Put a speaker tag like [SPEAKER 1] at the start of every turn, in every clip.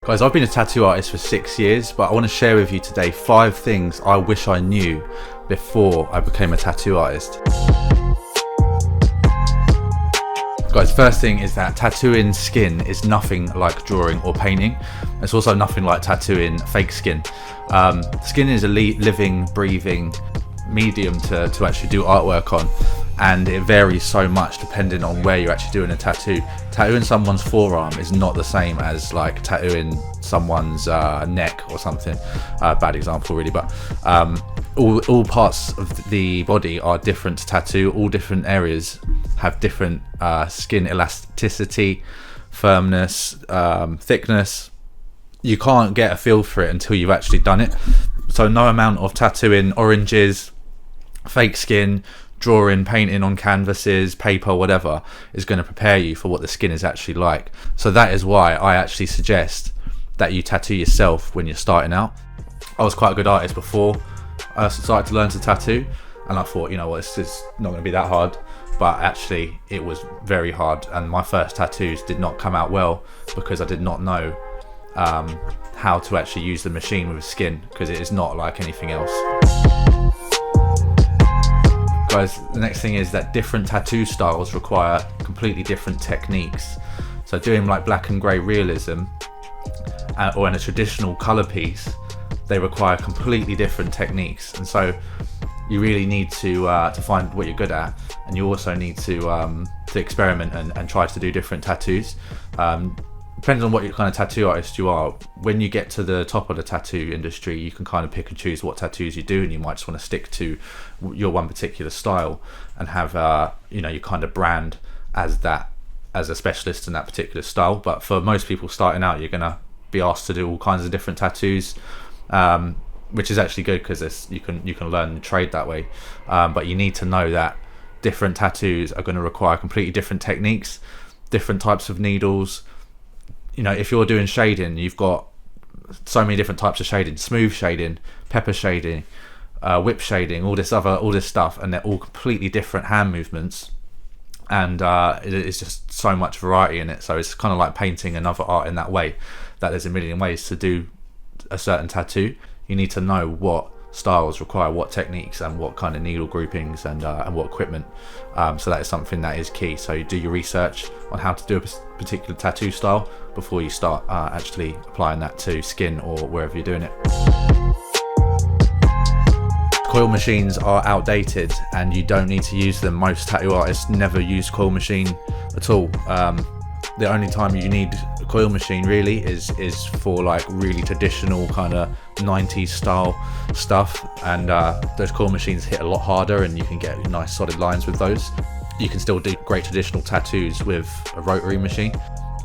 [SPEAKER 1] Guys, I've been a tattoo artist for 6 years, but I want to share with you today 5 things I wish I knew before I became a tattoo artist. Guys, first thing is that tattooing skin is nothing like drawing or painting. It's also nothing like tattooing fake skin. Skin is a living, breathing medium to actually do artwork on, and it varies so much depending on where you're actually doing a tattoo. Tattooing someone's forearm is not the same as like tattooing someone's neck or something. Bad example really, but all parts of the body are different to tattoo. All different areas have different skin elasticity, firmness, thickness. You can't get a feel for it until you've actually done it. So no amount of tattooing oranges, fake skin, drawing, painting on canvases, paper, whatever, is going to prepare you for what the skin is actually like. So that is why I actually suggest that you tattoo yourself when you're starting out. I was quite a good artist before I started to learn to tattoo, and I thought, you know what, it's just not going to be that hard. But actually it was very hard, and my first tattoos did not come out well because I did not know how to actually use the machine with skin, because it is not like anything else. Guys, the next thing is that different tattoo styles require completely different techniques. So doing like black and grey realism or in a traditional colour piece, they require completely different techniques, and so you really need to find what you're good at, and you also need to experiment and try to do different tattoos. Depending on what kind of tattoo artist you are, when you get to the top of the tattoo industry, you can kind of pick and choose what tattoos you do, and you might just want to stick to your one particular style and have you know, you kind of brand as a specialist in that particular style. But for most people starting out, you're gonna be asked to do all kinds of different tattoos, which is actually good because you can learn the trade that way. But you need to know that different tattoos are going to require completely different techniques, different types of needles. You know, if you're doing shading, you've got so many different types of shading: smooth shading, pepper shading, whip shading, all this stuff, and they're all completely different hand movements, and it's just so much variety in it. So it's kind of like painting another art in that way, that there's a million ways to do a certain tattoo. You need to know what styles require what techniques and what kind of needle groupings and what equipment. So that is something that is key. So you do your research on how to do a particular tattoo style before you start actually applying that to skin or wherever you're doing it. Coil machines are outdated and you don't need to use them. Most tattoo artists never use coil machine at all. The only time you need a coil machine really is for like really traditional kind of 90s style stuff, and those coil machines hit a lot harder and you can get nice solid lines with those. You can still do great traditional tattoos with a rotary machine.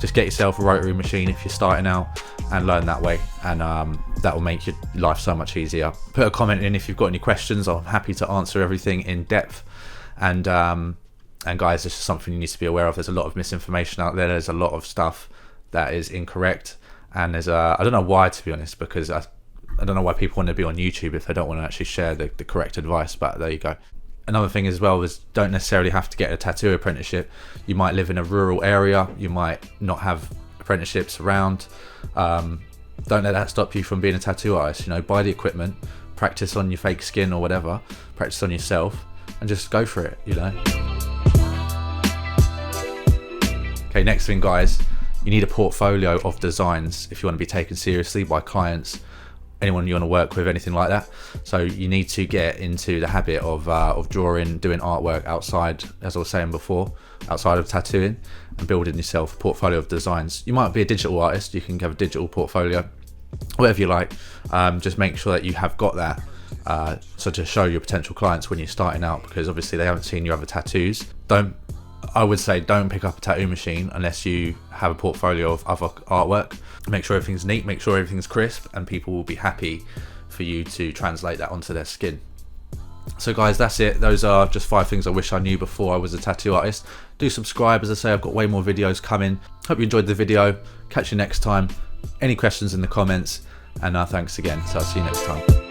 [SPEAKER 1] Just get yourself a rotary machine if you're starting out and learn that way, and that will make your life so much easier. Put a comment in if you've got any questions. I'm happy to answer everything in depth. And guys, this is something you need to be aware of. There's a lot of misinformation out there. There's a lot of stuff that is incorrect, and there's I don't know why, to be honest, because I don't know why people want to be on YouTube if they don't want to actually share the correct advice. But there you go. Another thing as well is, don't necessarily have to get a tattoo apprenticeship. You might live in a rural area. You might not have apprenticeships around. Don't let that stop you from being a tattoo artist. You know, buy the equipment, practice on your fake skin or whatever, practice on yourself, and just go for it, you know. Okay, next thing guys, you need a portfolio of designs if you want to be taken seriously by clients, anyone you want to work with, anything like that. So you need to get into the habit of drawing, doing artwork outside, as I was saying before, outside of tattooing, and building yourself a portfolio of designs. You might be a digital artist, you can have a digital portfolio, whatever you like. Just make sure that you have got that, so to show your potential clients when you're starting out, because obviously they haven't seen your other tattoos. I would say don't pick up a tattoo machine unless you have a portfolio of other artwork. Make sure everything's neat, make sure everything's crisp, and people will be happy for you to translate that onto their skin. So guys, that's it. Those are just 5 things I wish I knew before I was a tattoo artist. Do subscribe. As I say, I've got way more videos coming. Hope you enjoyed the video. Catch you next time. Any questions in the comments, and thanks again. So I'll see you next time.